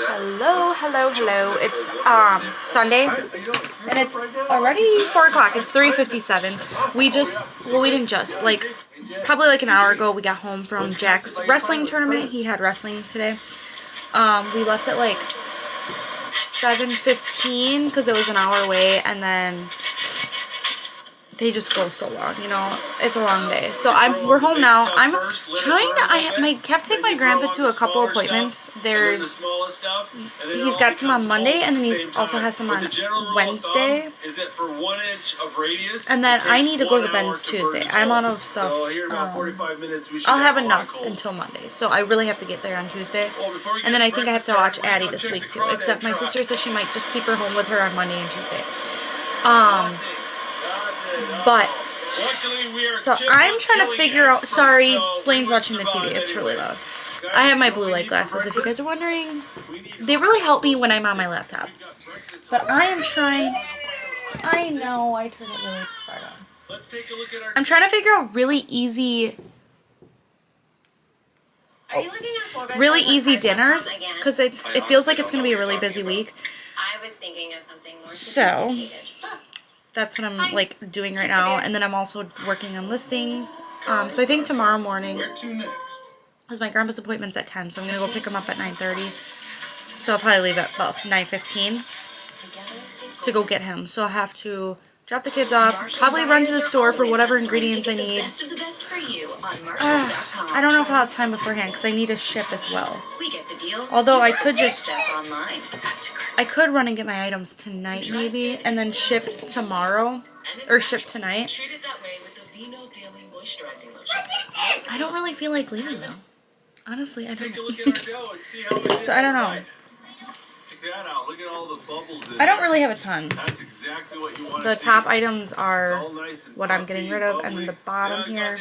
Hello. It's Sunday, and it's already 4 o'clock. It's 3:57. We didn't just, like, probably like an hour ago, we got home from Jack's wrestling tournament. He had wrestling today. We left at like 7:15 because it was an hour away, and then they just go so long, you know. It's a long day. So we're home now. I'm trying to I have to take my grandpa to a couple appointments. He's got some on Monday, and then he also has some on Wednesday. And then I need to go to the Ben's Tuesday. I'm out of stuff. I'll have enough until Monday, so I really have to get there on Tuesday. And then I think I have to watch Addie this week too, except my sister said she might just keep her home with her on Monday and Tuesday. But, so I'm trying to figure out, sorry, Blaine's watching the TV, it's really loud. I have my blue light glasses, if you guys are wondering. They really help me when I'm on my laptop. But I am trying, I know, I turned it really far on. I'm trying to figure out really easy dinners, because it feels like it's going to be a really busy week. So that's what I'm like doing right now, and then I'm also working on listings. So I think tomorrow morning, because my grandpa's appointment's at 10, so I'm gonna go pick him up at 9:30. So I'll probably leave at about 9:15 to go get him. So I'll have to drop the kids off, probably run to the store for whatever ingredients I need. I don't know if I'll have time beforehand because I need to ship as well. Although I could run and get my items tonight maybe, and then ship tomorrow, or ship tonight. I don't really feel like leaving though. Honestly, I don't. So I don't know. I don't really have a ton. The top items are what I'm getting rid of, and then the bottom here,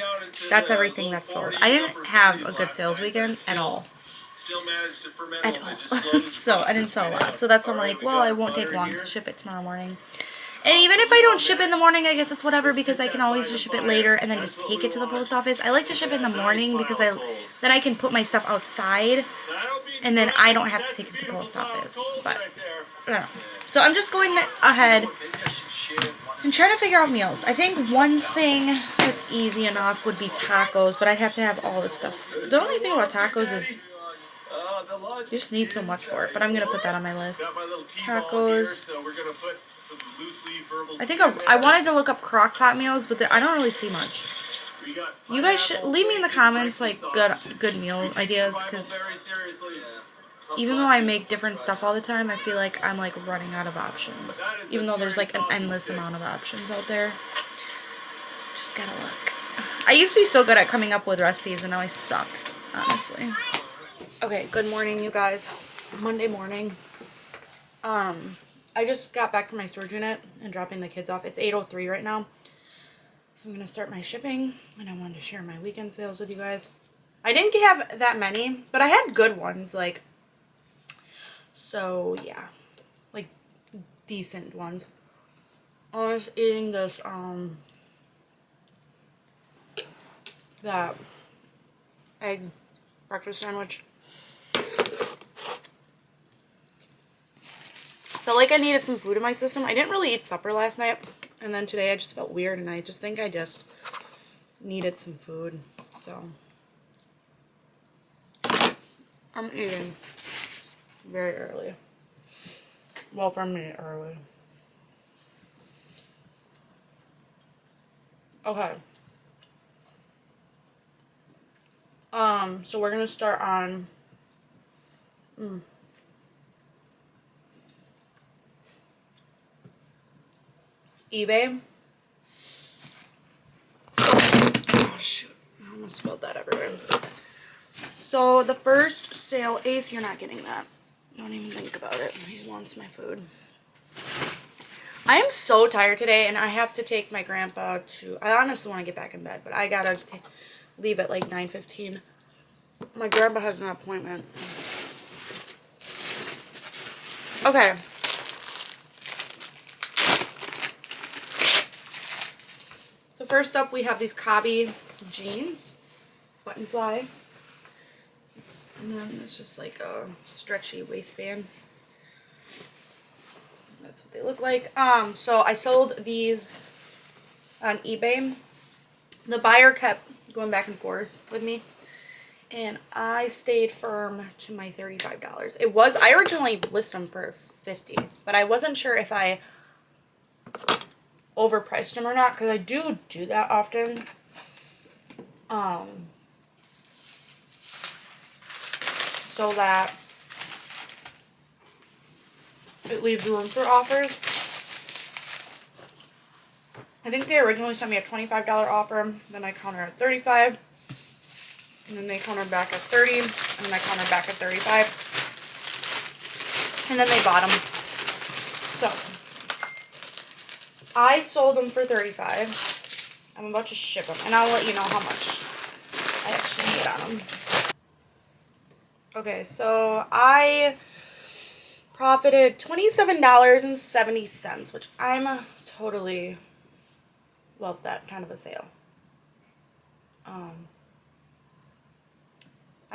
that's everything that's sold. I didn't have a good sales weekend at all. So I didn't sell a lot. So that's why I'm like, well, I won't take long to ship it tomorrow morning. And even if I don't ship it in the morning, I guess it's whatever, because I can always just ship it later and then just take it to the post office. I like to ship it in the morning because then I can put my stuff outside, and then I don't have to take it to the post office. But I don't know. So I'm just going ahead and trying to figure out meals. I think one thing that's easy enough would be tacos, but I'd have to have all this stuff. The only thing about tacos is you just need so much for it, but I'm going to put that on my list. Tacos. I think I wanted to look up crock pot meals, but I don't really see much. You guys should leave me in the comments like good meal ideas, because even though I make different stuff all the time, I feel like I'm like running out of options. Even though there's like an endless amount of options out there. Just gotta look. I used to be so good at coming up with recipes, and now I suck, honestly. Okay, good morning, you guys. Monday morning. I just got back from my storage unit and dropping the kids off. It's 8:03 right now. So I'm going to start my shipping, and I wanted to share my weekend sales with you guys. I didn't have that many, but I had good ones, like, so yeah, like decent ones. I was eating this, that egg breakfast sandwich. Felt like I needed some food in my system. I didn't really eat supper last night, and then today I just felt weird, and I just think I just needed some food. So I'm eating very early. Well, for me, early. Okay. So we're gonna start on eBay. Oh shoot, I almost spilled that everywhere. So the first sale, Ace, you're not getting that. Don't even think about it. He wants my food. I am so tired today, and I have to take my grandpa to, I honestly want to get back in bed, but I gotta leave at like 9:15. My grandpa has an appointment. Okay. So first up, we have these Cobby jeans, button fly. And then it's just like a stretchy waistband. That's what they look like. So I sold these on eBay. The buyer kept going back and forth with me, and I stayed firm to my $35. I originally listed them for $50, but I wasn't sure if I overpriced them or not, because I do that often. So that it leaves room for offers. I think they originally sent me a $25 offer, then I countered at $35, and then they countered back at $30, and then I countered back at $35, and then they bought them. So I sold them for $35. I'm about to ship them, and I'll let you know how much I actually made on them. Okay, so I profited $27.70, which I'm totally love that kind of a sale. I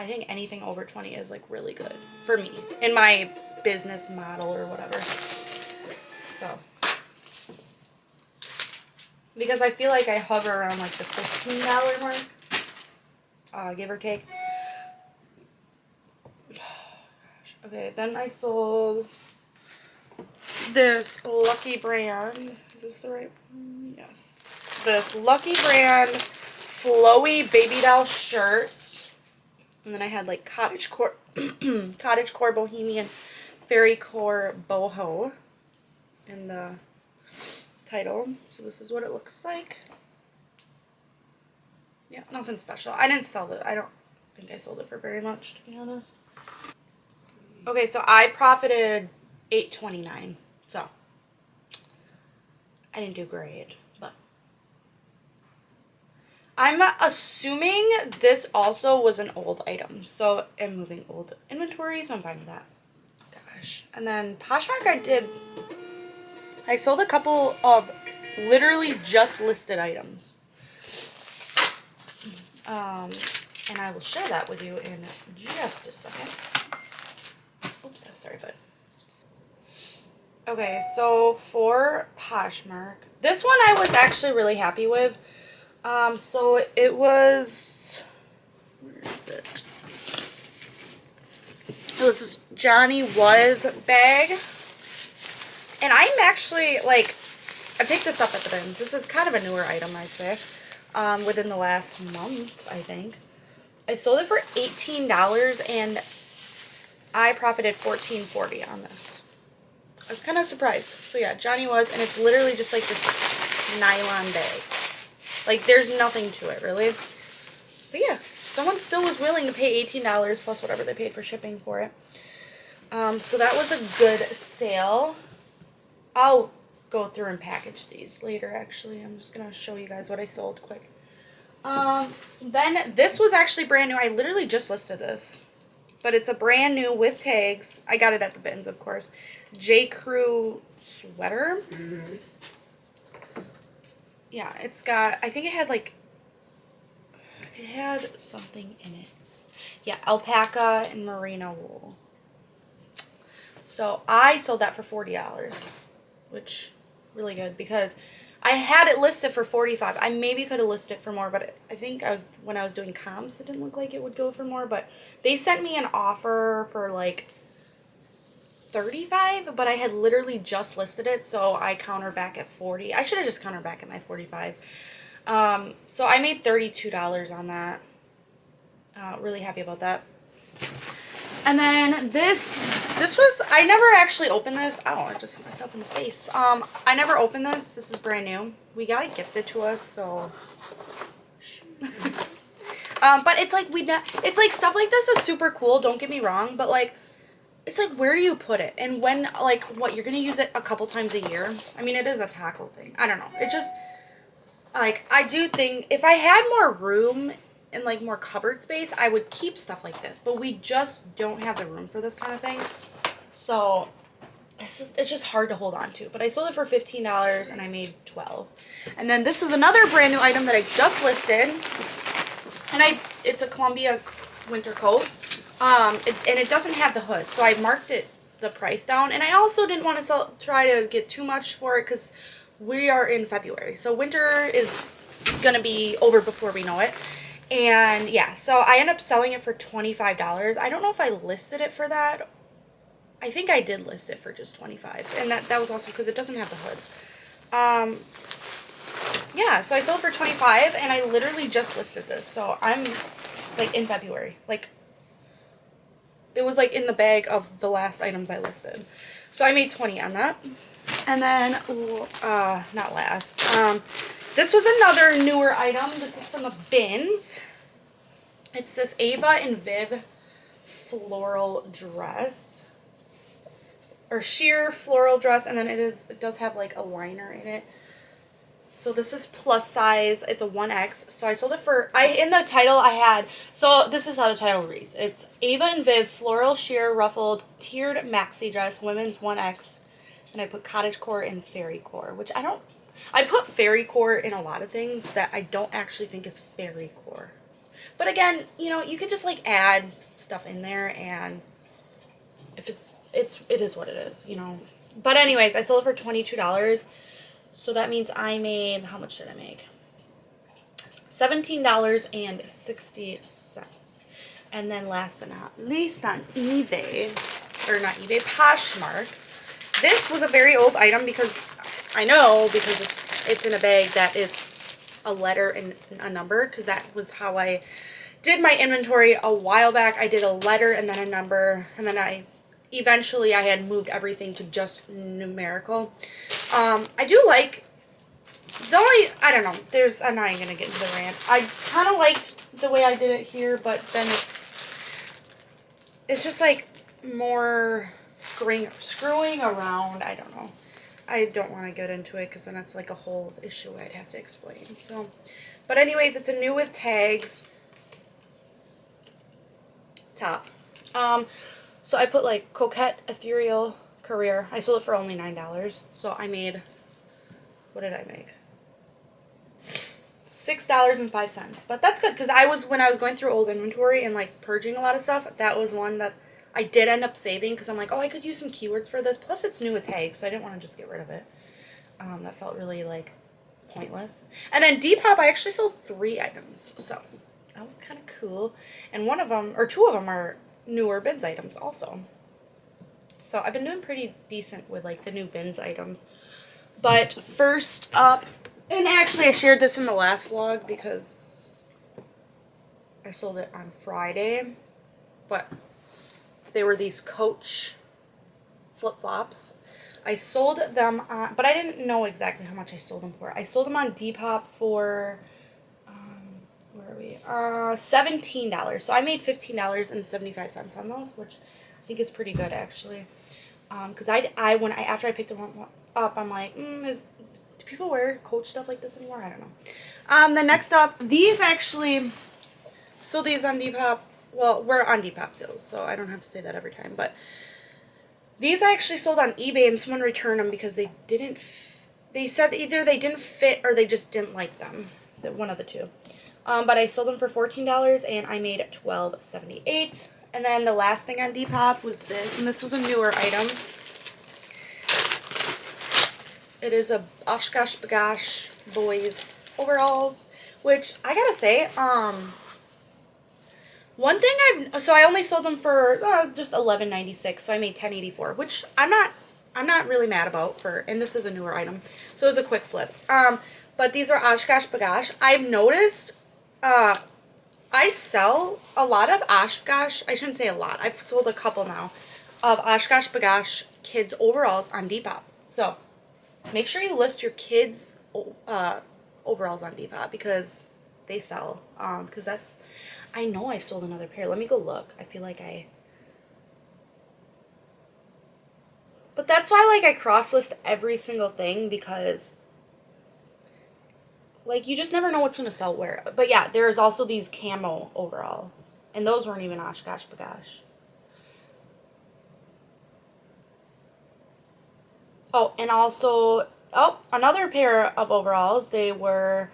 think anything over 20 is like really good for me in my business model or whatever. So, because I feel like I hover around like the $15 mark, give or take. Okay, then I sold this Lucky Brand. Is this the right one? Yes. This Lucky Brand flowy baby doll shirt. And then I had like cottagecore bohemian fairy core boho in the title. So this is what it looks like. Yeah, nothing special. I didn't sell it. I don't think I sold it for very much, to be honest. Okay, so I profited $8.29. So I didn't do great, but I'm assuming this also was an old item. So I'm moving old inventory, so I'm fine with that. Gosh. And then Poshmark I sold a couple of literally just listed items. And I will share that with you in just a second. Oops, sorry, bud. Okay, so for Poshmark, this one I was actually really happy with. So it was, where is it? It was this Johnny Was bag. And I'm actually, like, I picked this up at the bins. This is kind of a newer item, I'd say. Within the last month, I think. I sold it for $18 and I profited $14.40 on this. I was kind of surprised. So yeah, Johnny Was, and it's literally just like this nylon bag. Like there's nothing to it really. But yeah, someone still was willing to pay $18 plus whatever they paid for shipping for it. So that was a good sale. I'll go through and package these later actually. I'm just gonna show you guys what I sold quick. Then this was actually brand new. I literally just listed this. But it's a brand new with tags. I got it at the bins, of course. J. Crew sweater. Mm-hmm. Yeah, it's got, I think it had like, it had something in it. Yeah, alpaca and merino wool. So I sold that for $40, which really good because I had it listed for $45. I maybe could have listed it for more, but I think when I was doing comps, it didn't look like it would go for more. But they sent me an offer for like $35, but I had literally just listed it, so I countered back at $40. I should have just countered back at my $45. So I made $32 on that. Really happy about that. And then this was, I never actually opened this. Oh, I just hit myself in the face. I never opened this. This is brand new. We got it gifted to us, so. But it's like, it's like stuff like this is super cool, don't get me wrong, but like, it's like, where do you put it? And when, like, what, you're going to use it a couple times a year? I mean, it is a tackle thing. I don't know. It just, like, I do think, if I had more room and like more cupboard space, I would keep stuff like this, but we just don't have the room for this kind of thing, so it's just hard to hold on to. But I sold it for $15 and I made $12. And then this was another brand new item that I just listed, and it's a Columbia winter coat. And it doesn't have the hood, so I marked the price down. And I also didn't want to try to get too much for it because we are in February, so winter is gonna be over before we know it. And yeah, so I ended up selling it for $25. I don't know if I listed it for that. I think I did list it for just $25, and that was also because it doesn't have the hood. Yeah, so I sold it for $25, and I literally just listed this, so I'm like in February, like it was like in the bag of the last items I listed. So I made 20 on that. And then not last, this was another newer item. This is from the bins. It's this Ava and Viv floral dress, or sheer floral dress, and then it does have like a liner in it. So this is plus size. It's a 1X. So I sold it for, in the title I had, so this is how the title reads. It's Ava and Viv floral sheer ruffled tiered maxi dress, women's 1X. And I put cottage core and fairy core, which I put fairy core in a lot of things that I don't actually think is fairy core. But again, you know, you could just like add stuff in there, and if it is what it is, you know. But anyways, I sold it for $22. So that means I made, how much did I make? $17.60. And then last but not least, on eBay, or not eBay, Poshmark. This was a very old item because it's in a bag that is a letter and a number, because that was how I did my inventory a while back. I did a letter and then a number, and then eventually I had moved everything to just numerical. I do like, I don't know, I'm not even going to get into the rant. I kind of liked the way I did it here, but then it's just like more screwing around. I don't know. I don't want to get into it because then it's like a whole issue I'd have to explain. So, but anyways, it's a new with tags top. So I put like coquette ethereal career. I sold it for only $9. So I made, what did I make? $6.05. But that's good because when I was going through old inventory and like purging a lot of stuff, that was one that I did end up saving because I'm like, oh, I could use some keywords for this. Plus it's new with tags, so I didn't want to just get rid of it. That felt really like pointless. And then Depop, I actually sold 3 items. So that was kind of cool. And one of them, or 2 of them, are newer bins items also. So I've been doing pretty decent with like the new bins items. But first up, and actually I shared this in the last vlog because I sold it on Friday, but they were these Coach flip-flops. I sold them on, but I didn't know exactly how much I sold them for. I sold them on Depop for, where are we? $17. So I made $15.75 on those, which I think is pretty good actually. Because after I picked them up, I'm like, do people wear Coach stuff like this anymore? I don't know. The next up, these actually, so these on Depop, well, we're on Depop sales, so I don't have to say that every time, but these I actually sold on eBay and someone returned them because they said either they didn't fit or they just didn't like them, one of the two. But I sold them for $14 and I made $12.78. And then the last thing on Depop was this, and this was a newer item. It is a Oshkosh Bagosh boys overalls, which I gotta say, one thing so I only sold them for just $11.96, so I made $10.84, which I'm not really mad about and this is a newer item, so it was a quick flip. But these are Oshkosh Bagosh. I've noticed, I sell a lot of Oshkosh, I shouldn't say a lot, I've sold a couple now, of Oshkosh Bagosh kids overalls on Depop. So make sure you list your kids overalls on Depop because they sell. Because I know I sold another pair. Let me go look. I feel like but that's why like I cross list every single thing, because like you just never know what's going to sell where. But yeah, there's also these camo overalls, and those weren't even Oshkosh Bagosh. Oh, and also, another pair of overalls. They were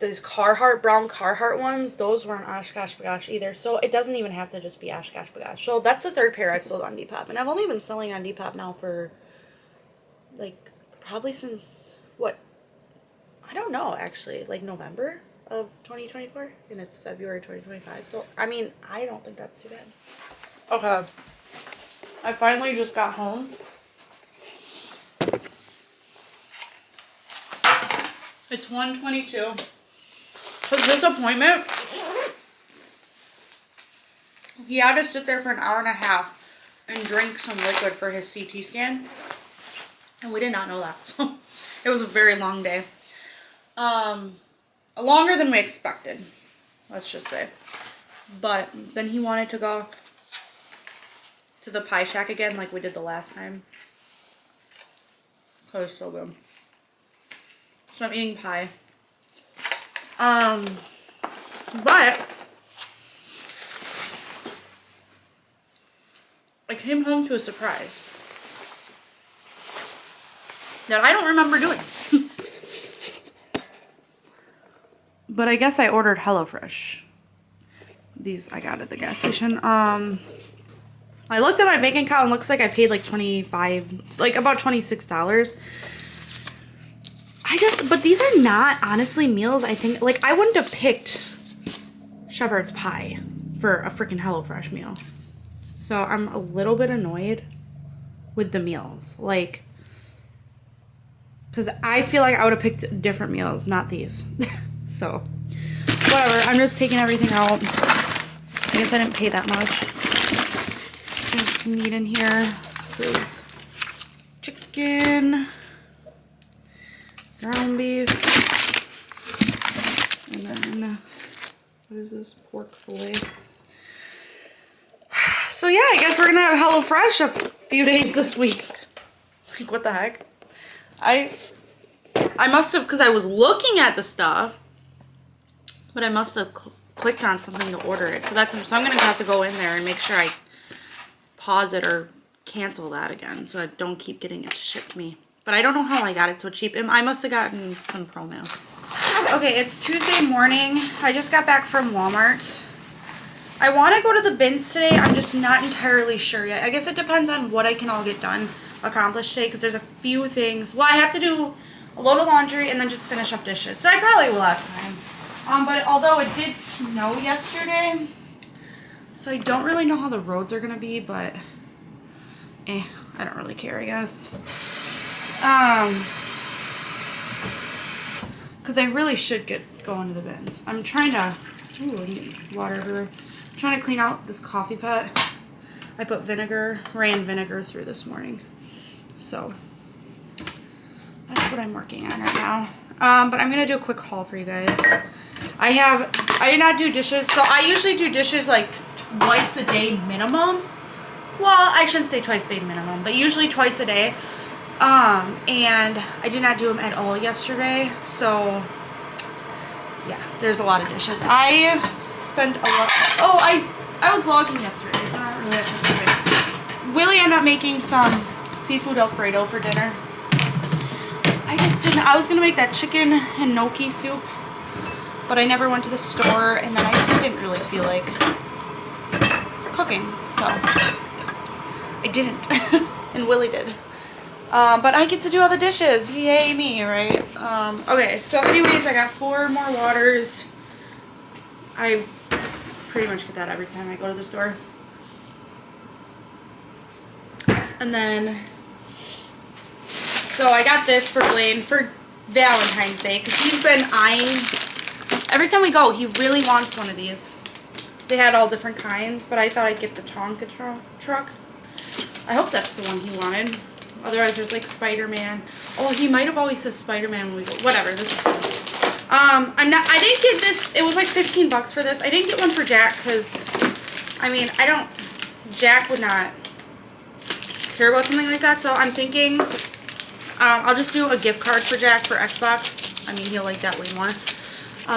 these Carhartt, brown Carhartt ones, those weren't Oshkosh Bagosh either. So it doesn't even have to just be Oshkosh Bagosh. So that's the third pair I've sold on Depop. And I've only been selling on Depop now for, like, probably since, what? I don't know, actually. Like, November of 2024. And it's February 2025. So, I mean, I don't think that's too bad. Okay. I finally just got home. It's 1:22. Because this appointment, he had to sit there for an hour and a half and drink some liquid for his CT scan. And we did not know that. So it was a very long day. Longer than we expected, let's just say. But then he wanted to go to the pie shack again like we did the last time. So it's so good. So I'm eating pie. But I came home to a surprise that I don't remember doing. But I guess I ordered HelloFresh. These I got at the gas station. I looked at my bank account and looks like I paid like about $26. But these are not honestly meals. I think, like, I wouldn't have picked shepherd's pie for a freaking HelloFresh meal. So I'm a little bit annoyed with the meals, like, because I feel like I would have picked different meals, not these. So whatever, I'm just taking everything out. I guess I didn't pay that much. There's some meat in here. This is chicken, ground beef, and then what is this? Pork fillet. So yeah, I guess we're gonna have HelloFresh a few days this week. Like, what the heck? I must have, because I was looking at the stuff, but I must have clicked on something to order it. So I'm gonna have to go in there and make sure I pause it or cancel that again, so I don't keep getting it shipped to me. But I don't know how I got it so cheap. I must have gotten some promo. Okay, it's Tuesday morning. I just got back from Walmart. I want to go to the bins today. I'm just not entirely sure yet. I guess it depends on what I can all get done, accomplished today, because there's a few things. Well, I have to do a load of laundry and then just finish up dishes. So I probably will have time. But although it did snow yesterday, so I don't really know how the roads are going to be, but I don't really care, I guess. Because I really should get going to the bins. I'm trying to, water everywhere. I'm trying to clean out this coffee pot. I put rain vinegar through this morning. So that's what I'm working on right now. But I'm going to do a quick haul for you guys. I did not do dishes. So I usually do dishes like twice a day minimum. Well, I shouldn't say twice a day minimum, but usually twice a day. And I did not do them at all yesterday. So yeah, there's a lot of dishes. I spent a lot. Oh, I was vlogging yesterday, so I don't really have to do it. Willie ended up making some seafood Alfredo for dinner. I just didn't. I was gonna make that chicken and gnocchi soup, but I never went to the store, and then I just didn't really feel like cooking, so I didn't. And Willie did. But I get to do all the dishes. Yay me, right? Okay, so anyways, I got 4 more waters. I pretty much get that every time I go to the store. And then, so I got this for Blaine for Valentine's Day, because he's been eyeing, every time we go, he really wants one of these. They had all different kinds, but I thought I'd get the Tonka truck. I hope that's the one he wanted. Otherwise, there's like Spider-Man. Oh, he might have always said Spider-Man when we go. Whatever, this is fun. I didn't get this. It was like 15 bucks for this. I didn't get one for Jack because, I mean, Jack would not care about something like that. So I'm thinking I'll just do a gift card for Jack for Xbox. I mean, he'll like that way more.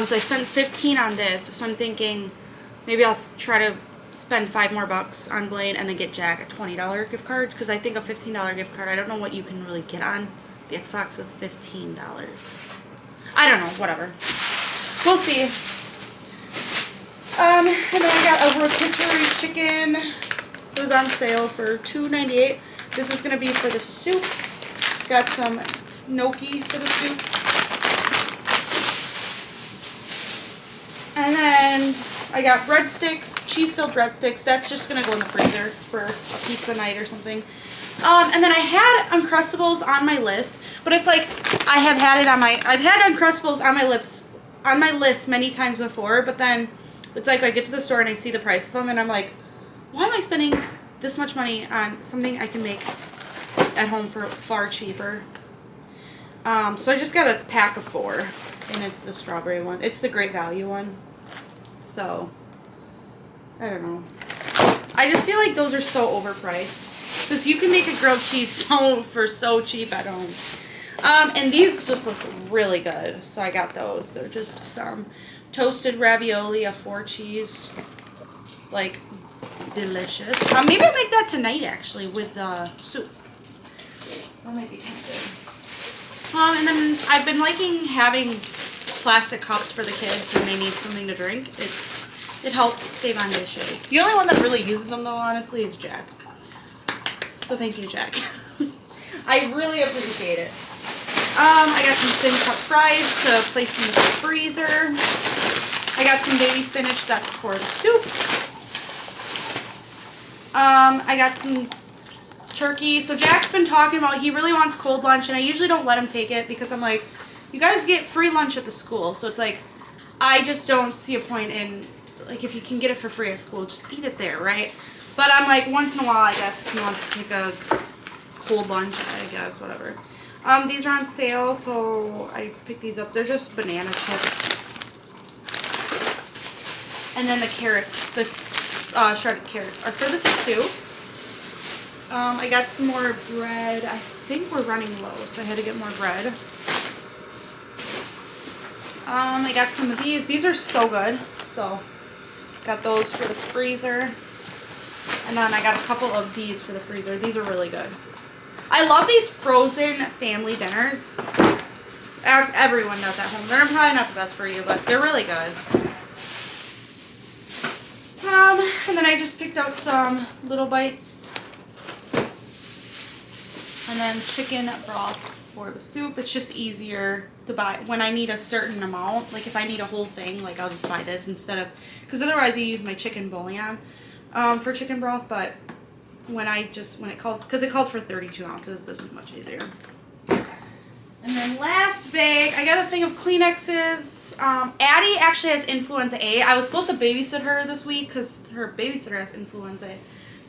So I spent 15 on this. So I'm thinking maybe I'll try to spend 5 more bucks on Blaine and then get Jack a $20 gift card, because I think a $15 gift card, I don't know what you can really get on the Xbox with $15. I don't know, whatever. we'll see. And then I got a rotisserie chicken. It was on sale for $2.98. This is going to be for the soup. Got some gnocchi for the soup. And then I got breadsticks, cheese-filled breadsticks. That's just going to go in the freezer for a pizza night or something. And then I had Uncrustables on my list, but it's like I've had Uncrustables on my list many times before, but then it's like I get to the store and I see the price of them and I'm like, why am I spending this much money on something I can make at home for far cheaper? So I just got a pack of 4 in the strawberry one. It's the Great Value one. So, I don't know. I just feel like those are so overpriced. Because you can make a grilled cheese for so cheap at home. And these just look really good. So I got those. They're just some toasted ravioli, a 4 cheese. Like, delicious. Maybe I'll make that tonight, actually, with the soup. That might be kind of good. And then I've been liking having plastic cups for the kids when they need something to drink. It helps save on dishes. The only one that really uses them, though, honestly, is Jack. So thank you, Jack. I really appreciate it. I got some thin cut fries to place in the freezer. I got some baby spinach, that's for the soup. I got some turkey. So Jack's been talking about he really wants cold lunch, and I usually don't let him take it because I'm like, you guys get free lunch at the school. So it's like, I just don't see a point in, like, if you can get it for free at school, just eat it there, right? But I'm like, once in a while, I guess, if he wants to take a cold lunch, I guess, whatever. These are on sale, so I picked these up. They're just banana chips. And then the carrots, the shredded carrots are for the soup. I got some more bread. I think we're running low, so I had to get more bread. I got some of these. These are so good. So, got those for the freezer. And then I got a couple of these for the freezer. These are really good. I love these frozen family dinners. Everyone does at home. They're probably not the best for you, but they're really good. And then I just picked out some little bites. And then chicken broth for the soup. It's just easier to buy when I need a certain amount. Like if I need a whole thing, like I'll just buy this instead of, because otherwise you use my chicken bouillon for chicken broth. But when it calls, because it called for 32 ounces, this is much easier. And then last bag, I got a thing of Kleenexes. Addie actually has influenza A. I was supposed to babysit her this week because her babysitter has influenza A.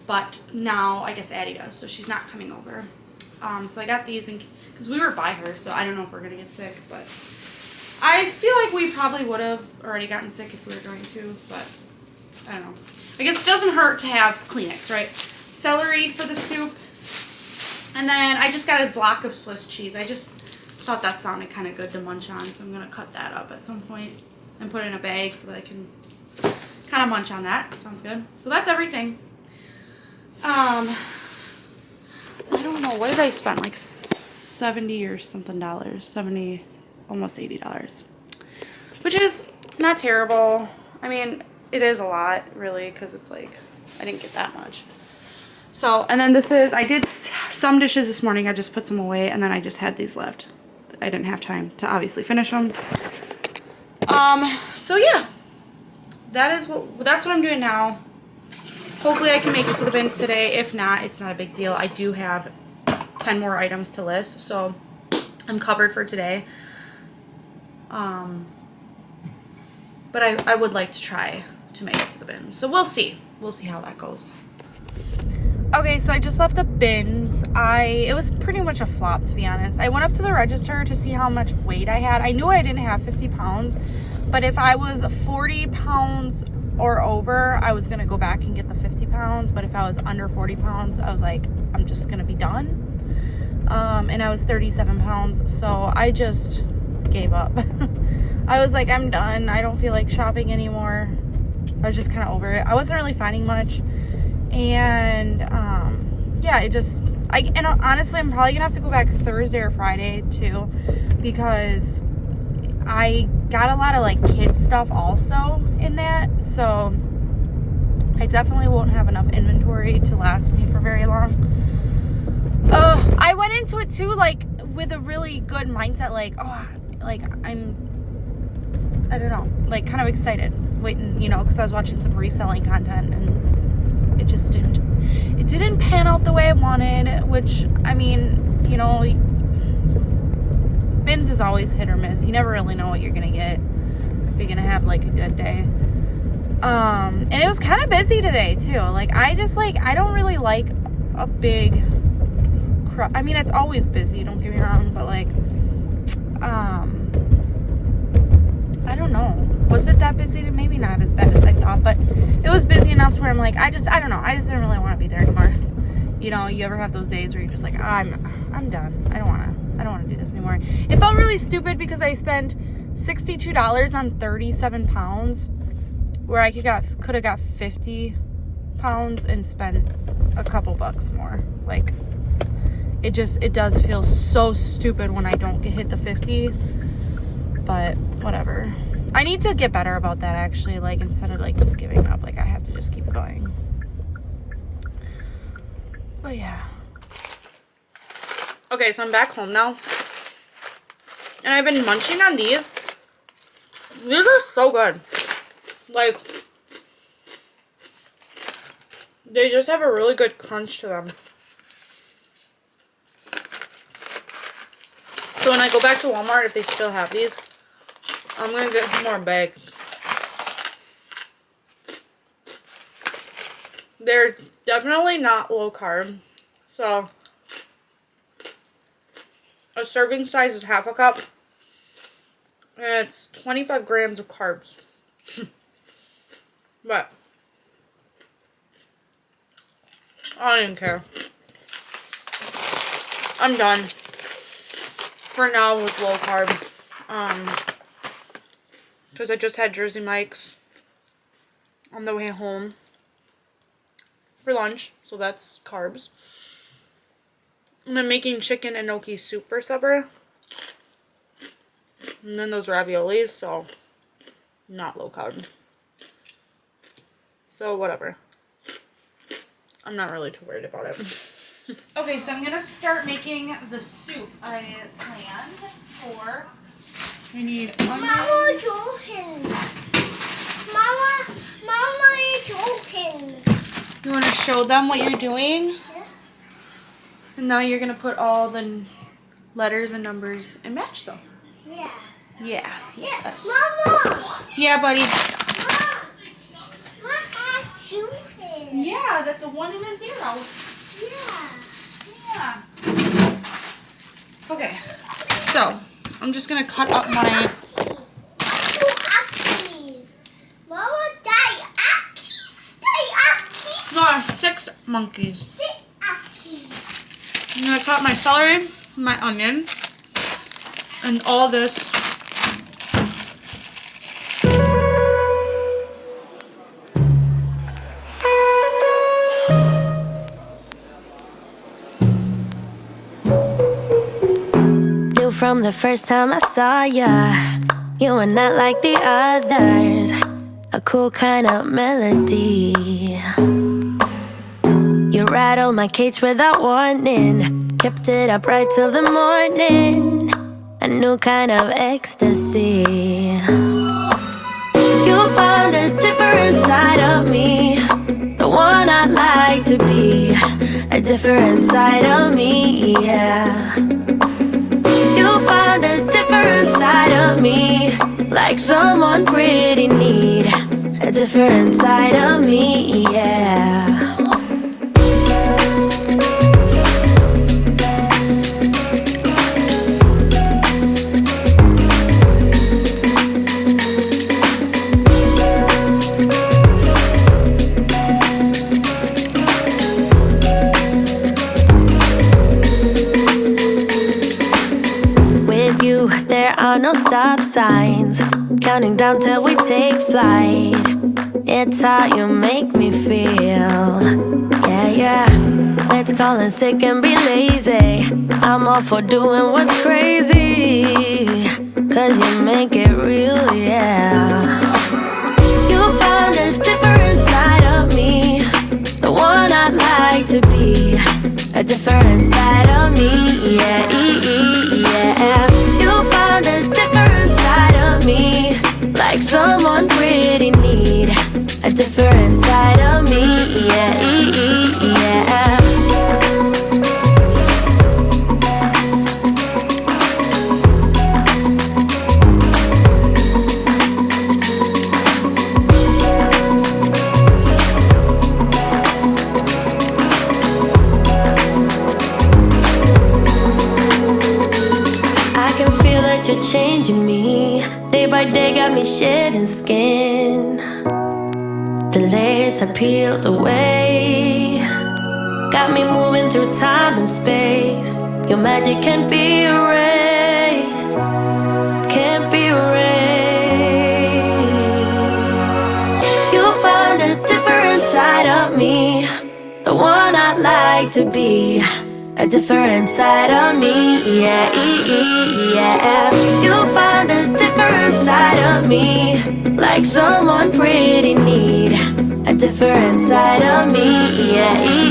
But now I guess Addie does, so she's not coming over. So I got these because we were by her, so I don't know if we're going to get sick. But I feel like we probably would have already gotten sick if we were going to, but I don't know. I guess it doesn't hurt to have Kleenex, right? Celery for the soup. And then I just got a block of Swiss cheese. I just thought that sounded kind of good to munch on, so I'm going to cut that up at some point and put it in a bag so that I can kind of munch on that. Sounds good. So that's everything. I don't know, what did I spend? Like $70 or something dollars. 70, almost $80. Which is not terrible. I mean, it is a lot, really, because it's like, I didn't get that much. So, and then this is, I did some dishes this morning. I just put some away, and then I just had these left. I didn't have time to obviously finish them. So yeah, that's what I'm doing now. Hopefully I can make it to the bins today. If not, it's not a big deal. I do have 10 more items to list, so I'm covered for today. But I would like to try to make it to the bins. So we'll see. We'll see how that goes. Okay, so I just left the bins. It was pretty much a flop, to be honest. I went up to the register to see how much weight I had. I knew I didn't have 50 pounds, but if I was 40 pounds or over, I was gonna go back and get the 50 pounds. But if I was under 40 pounds, I was like, I'm just gonna be done. And I was 37 pounds, so I just gave up. I was like, I'm done. I don't feel like shopping anymore. I was just kind of over it. I wasn't really finding much. And yeah, and honestly, I'm probably gonna have to go back Thursday or Friday too, because I got a lot of like kid stuff also in that, so I definitely won't have enough inventory to last me for very long. I went into it too like with a really good mindset, like, oh, like I don't know, like kind of excited waiting, you know, because I was watching some reselling content and it just didn't pan out the way I wanted, which, I mean, you know, bins is always hit or miss. You never really know what you're gonna get, if you're gonna have like a good day. And it was kind of busy today too. Like I don't really like a big I mean, it's always busy, don't get me wrong, but like I don't know, was it that busy? Maybe not as bad as I thought, but it was busy enough to where I'm like, I don't know, I just didn't really want to be there anymore. You know, you ever have those days where you're just like, I'm done, I don't want to do this anymore. It felt really stupid because I spent $62 on 37 pounds where I could have got 50 pounds and spent a couple bucks more. Like, it does feel so stupid when I don't hit the 50, but whatever. I need to get better about that, actually. Like, instead of like just giving up, like I have to just keep going. But yeah. Okay, so I'm back home now, and I've been munching on these. These are so good. Like, they just have a really good crunch to them. So when I go back to Walmart, if they still have these, I'm going to get more bags. They're definitely not low carb. So, a serving size is half a cup. And it's 25 grams of carbs. But I don't even care. I'm done for now with low carb. Because I just had Jersey Mike's on the way home for lunch, so that's carbs. And I'm making chicken and gnocchi soup for supper. And then those raviolis, so not low carb. So whatever. I'm not really too worried about it. Okay, so I'm gonna start making the soup I planned for. We need onion. Mama joking. Mama is joking. You want to show them what you're doing? Yeah. And now you're gonna put all the letters and numbers and match them. Yeah. Yeah, he says. Mama. Yeah, buddy. What is joking? Yeah, that's a 1 and a 0. Yeah. Yeah. Okay, so I'm just gonna cut up my. Mama, No, 6 monkeys. I'm gonna cut my celery, my onion, and all this. From the first time I saw ya, you were not like the others. A cool kind of melody. You rattled my cage without warning, kept it up right till the morning. A new kind of ecstasy. You found a different side of me, the one I'd like to be. A different side of me, yeah. You found a different side of me, like someone pretty neat. A different side of me, yeah. There are no stop signs, counting down till we take flight. It's how you make me feel. Yeah, yeah. Let's call in sick and be lazy. I'm all for doing what's crazy. 'cause you make it real, yeah. You found a different side of me, the one I'd like to be. A different side of me, yeah, yeah. You found a different side of me, like someone pretty need. A different side of me, yeah, yeah. You're changing me. Day by day got me shedding skin. The layers are peeled away. Got me moving through time and space. Your magic can't be erased. Can't be erased. You found a different side of me, the one I'd like to be. A different side of me, yeah, yeah. You found a different side of me, like someone pretty need. A different side of me, yeah.